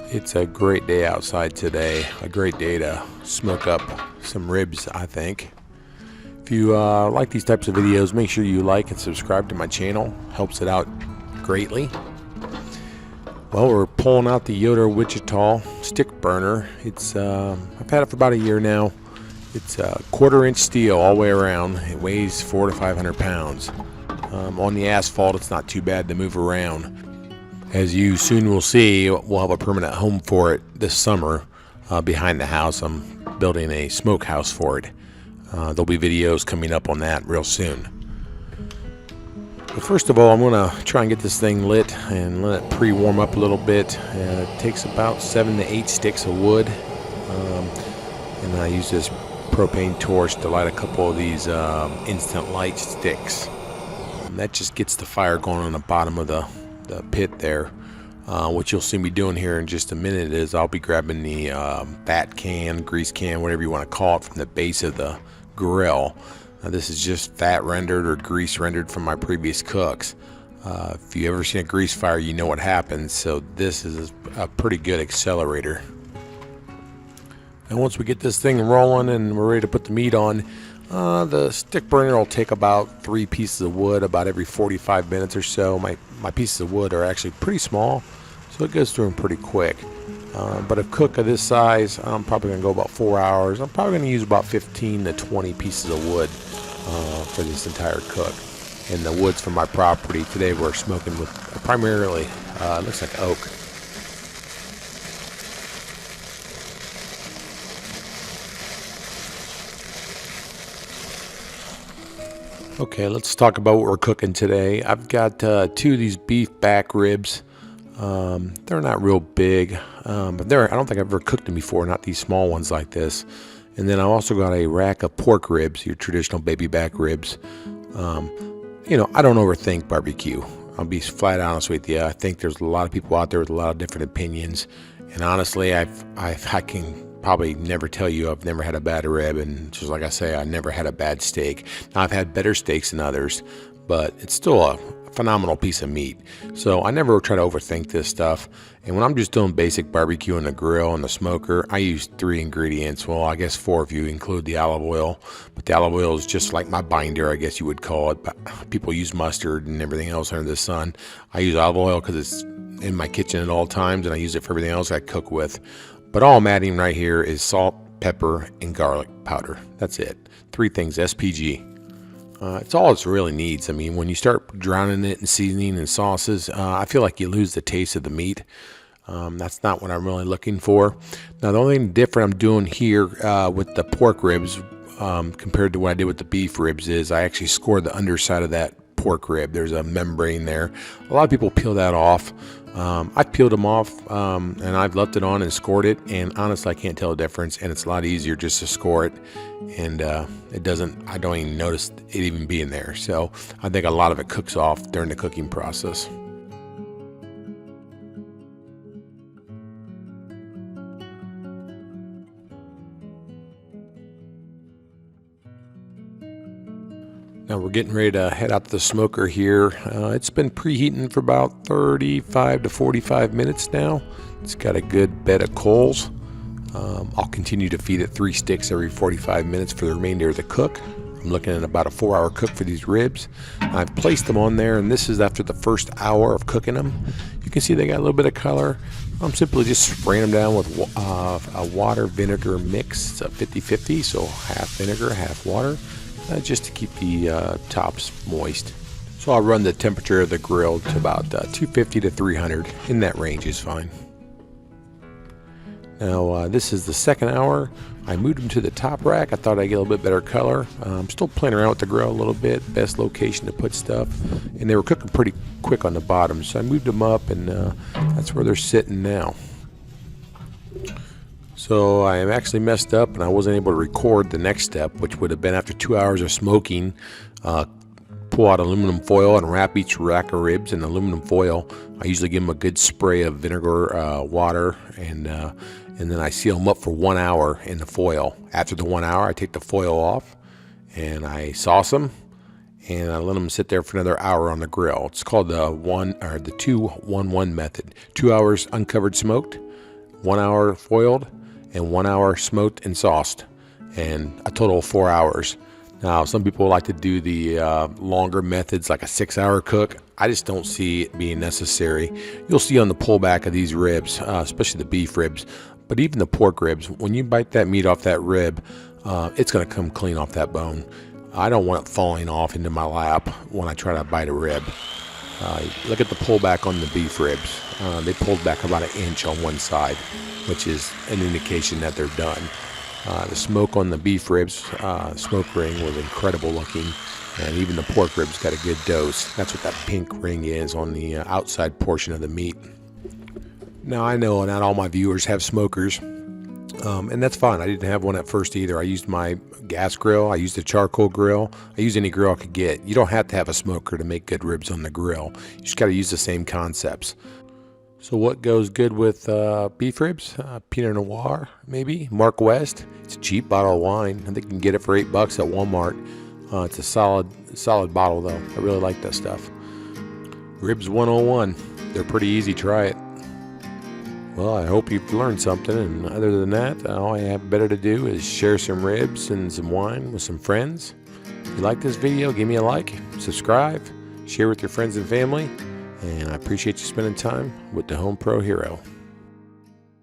It's a great day outside today. A great day to smoke up some ribs, I think. If you like these types of videos, make sure you like and subscribe to my channel. Helps it out greatly. Well, we're pulling out the Yoder Wichita stick burner. It's I've had it for about a year now. It's a 1/4-inch steel all the way around. It weighs 400 to 500 pounds. On the asphalt, it's not too bad to move around. As you soon will see, we'll have a permanent home for it this summer behind the house. I'm building a smokehouse for it. There'll be videos coming up on that real soon. But first of all, I'm going to try and get this thing lit and let it pre-warm up a little bit. It takes about 7 to 8 sticks of wood. And I use this propane torch to light a couple of these instant light sticks. And that just gets the fire going on the bottom of the pit there. What you'll see me doing here in just a minute is I'll be grabbing the fat can, grease can, whatever you want to call it, from the base of the grill. This is just fat rendered or grease rendered from my previous cooks. If you ever seen a grease fire, you know what happens. So this is a pretty good accelerator. And once we get this thing rolling and we're ready to put the meat on, the stick burner will take about 3 pieces of wood about every 45 minutes or so. My pieces of wood are actually pretty small, so it goes through them pretty quick. But a cook of this size, I'm probably going to go about 4 hours. I'm probably going to use about 15 to 20 pieces of wood for this entire cook. And the wood's from my property. Today we're smoking with primarily, looks like oak. Okay, let's talk about what we're cooking today. I've got 2 of these beef back ribs. They're not real big, but I don't think I've ever cooked them before, not these small ones like this. And then I also got a rack of pork ribs, your traditional baby back ribs. You know, I don't overthink barbecue. I'll be flat honest with you. I think there's a lot of people out there with a lot of different opinions. And honestly, I can probably never tell you I've never had a bad rib, and just like I say, I never had a bad steak. Now, I've had better steaks than others, but it's still a phenomenal piece of meat. So I never try to overthink this stuff. And when I'm just doing basic barbecue on the grill and the smoker, I use 3 ingredients. Well, I guess 4 if you include the olive oil. But the olive oil is just like my binder, I guess you would call it. But people use mustard and everything else under the sun. I use olive oil because it's in my kitchen at all times, and I use it for everything else I cook with. But all I'm adding right here is salt, pepper, and garlic powder. That's it. 3 things, SPG. It's all it really needs. I mean, when you start drowning it in seasoning and sauces, I feel like you lose the taste of the meat. That's not what I'm really looking for. Now, the only thing different I'm doing here with the pork ribs compared to what I did with the beef ribs is I actually scored the underside of that pork rib. There's a membrane there. A lot of people peel that off. I've peeled them off and I've left it on and scored it, and honestly I can't tell the difference, and it's a lot easier just to score it, and I don't even notice it even being there. So I think a lot of it cooks off during the cooking process. Now we're getting ready to head out to the smoker here. It's been preheating for about 35 to 45 minutes now. It's got a good bed of coals. I'll continue to feed it 3 sticks every 45 minutes for the remainder of the cook. I'm looking at about a 4-hour cook for these ribs. I've placed them on there, and this is after the first hour of cooking them. You can see they got a little bit of color. I'm simply just spraying them down with a water vinegar mix. It's a 50-50, so half vinegar, half water. Just to keep the tops moist. So I'll run the temperature of the grill to about 250 to 300. In that range is fine. Now this is the 2nd hour. I moved them to the top rack. I thought I'd get a little bit better color. I'm still playing around with the grill a little bit. Best location to put stuff. And they were cooking pretty quick on the bottom, so I moved them up, and that's where they're sitting now. So I actually messed up, and I wasn't able to record the next step, which would have been after 2 hours of smoking. Pull out aluminum foil and wrap each rack of ribs in aluminum foil. I usually give them a good spray of vinegar, water, and then I seal them up for 1 hour in the foil. After the 1 hour, I take the foil off and I sauce them, and I let them sit there for another hour on the grill. It's called the 2-1-1 method. 2 hours uncovered smoked, 1 hour foiled and 1 hour smoked and sauced, and a total of 4 hours. Now, some people like to do the longer methods, like a 6-hour cook. I just don't see it being necessary. You'll see on the pullback of these ribs, especially the beef ribs, but even the pork ribs, when you bite that meat off that rib, it's going to come clean off that bone. I don't want it falling off into my lap when I try to bite a rib. Look at the pullback on the beef ribs. They pulled back about 1 inch on one side, which is an indication that they're done. The smoke on the beef ribs, smoke ring, was incredible looking, and even the pork ribs got a good dose. That's what that pink ring is on the outside portion of the meat. Now, I know not all my viewers have smokers, and that's fine. I didn't have one at first either. I used my gas grill. I used a charcoal grill. I used any grill I could get. You don't have to have a smoker to make good ribs on the grill. You just got to use the same concepts. So what goes good with beef ribs? Pinot Noir, maybe. Mark West. It's a cheap bottle of wine. I think you can get it for $8 at Walmart. It's a solid bottle, though. I really like that stuff. Ribs 101. They're pretty easy. Try it. Well, I hope you've learned something, and other than that, all I have better to do is share some ribs and some wine with some friends. If you like this video, give me a like, subscribe, share with your friends and family, and I appreciate you spending time with the Home Pro Hero.